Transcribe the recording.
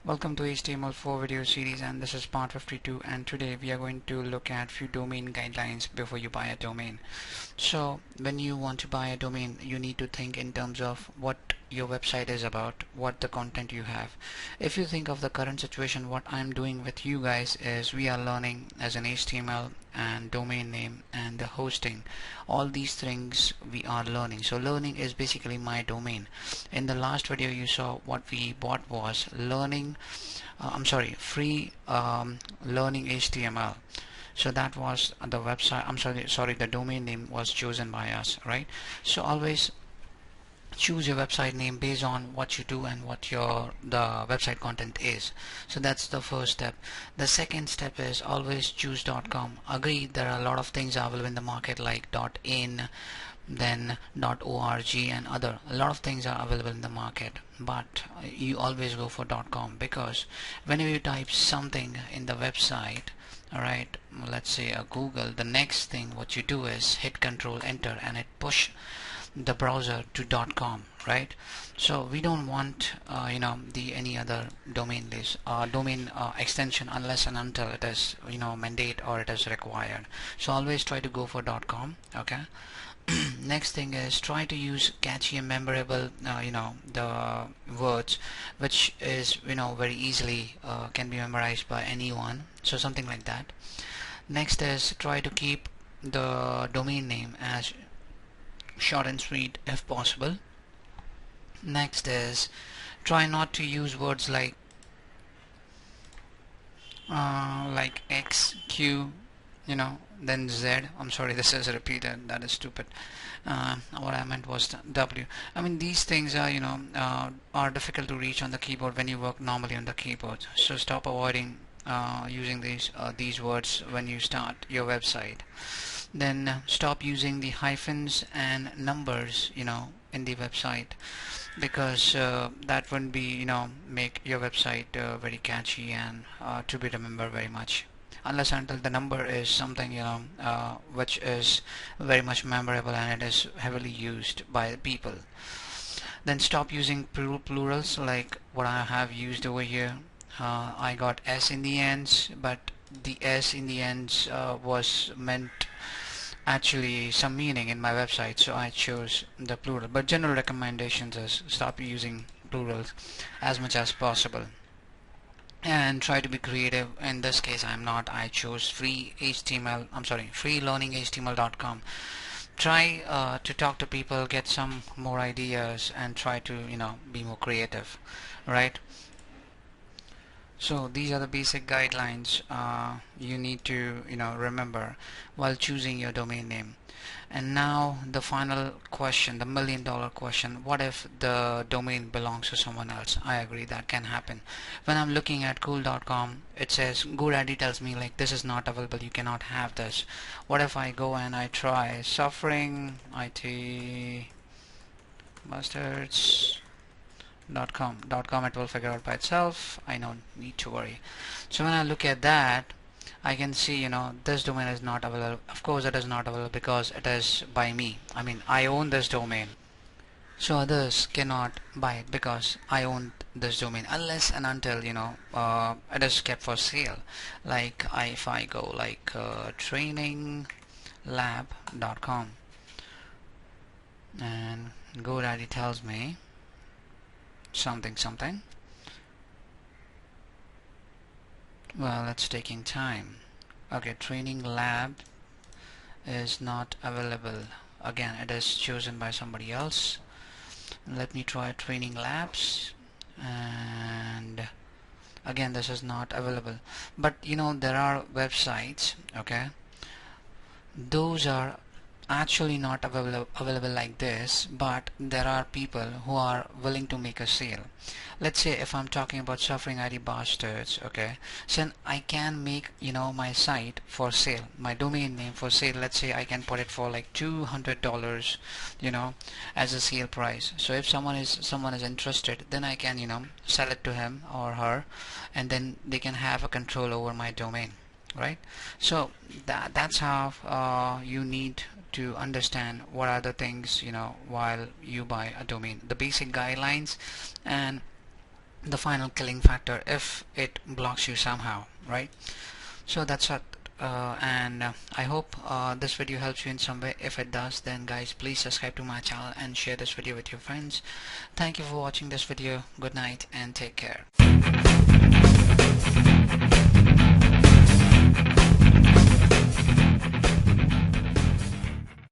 Welcome to HTML4 video series, and this is part 52, and today we are going to look at few domain guidelines before you buy a domain. So when you want to buy a domain, you need to think in terms of what your website is about, what the content you have. If you think of the current situation, what I'm doing with you guys is we are learning as an HTML and domain name and the hosting. All these things we are learning. So learning is basically my domain. In the last video you saw what we bought was free learning HTML. So that was the website. The domain name was chosen by us, right? So always choose your website name based on what you do and what the website content is. So that's the first step. The second step is always choose .com. Agree, there are a lot of things available in the market like .in, then .org and a lot of things are available in the market, but you always go for .com, because whenever you type something in the website, alright, let's say Google, the next thing what you do is hit Control Enter and it push the browser to .com, right? So we don't want any other domain extension unless and until it is mandate or it is required. So always try to go for .com. Okay. Next thing is try to use catchy and memorable the words which is very easily can be memorized by anyone, so something like that. Next is try to keep the domain name as short and sweet if possible. Next is try not to use words like X, Q, then Z. I'm sorry, this is repeated, that is stupid. What I meant was W. I mean, these things are are difficult to reach on the keyboard when you work normally on the keyboard, so stop avoiding using these words when you start your website. Then stop using the hyphens and numbers in the website, because that wouldn't be make your website very catchy and to be remembered very much, unless until the number is something which is very much memorable and it is heavily used by people. Then stop using plurals like what I have used over here. I got S in the ends, but the S in the ends was meant actually some meaning in my website, so I chose the plural. But general recommendations is stop using plurals as much as possible and try to be creative. In this case I'm not. I chose free learning HTML.com. Try to talk to people, get some more ideas, and try to be more creative, right? So these are the basic guidelines you need to remember while choosing your domain name. And now the final question, the $1,000,000 question: what if the domain belongs to someone else? I agree, that can happen. When I'm looking at cool.com, it says GoDaddy tells me like this is not available, you cannot have this. What if I go and I try suffering IT bastards .com, it will figure out by itself. I don't need to worry. So when I look at that, I can see this domain is not available. Of course it is not available because it is by me. I mean, I own this domain, so others cannot buy it because I own this domain, unless and until it is kept for sale. Like if I go like traininglab.com and GoDaddy tells me something. Well, it's taking time. Okay, training lab is not available. Again, it is chosen by somebody else. Let me try training labs, and again this is not available. But there are websites, okay, those are actually not available like this, but there are people who are willing to make a sale. Let's say if I'm talking about suffering IT bastards, okay, so I can make my site for sale, my domain name for sale. Let's say I can put it for like $200 as a sale price. So if someone is interested, then I can sell it to him or her, and then they can have a control over my domain, right? So that's how you need to understand what are the things while you buy a domain, the basic guidelines. And the final killing factor if it blocks you somehow, right? So that's it. And I hope this video helps you in some way. If it does, then guys, please subscribe to my channel and share this video with your friends. Thank you for watching this video. Good night and take care.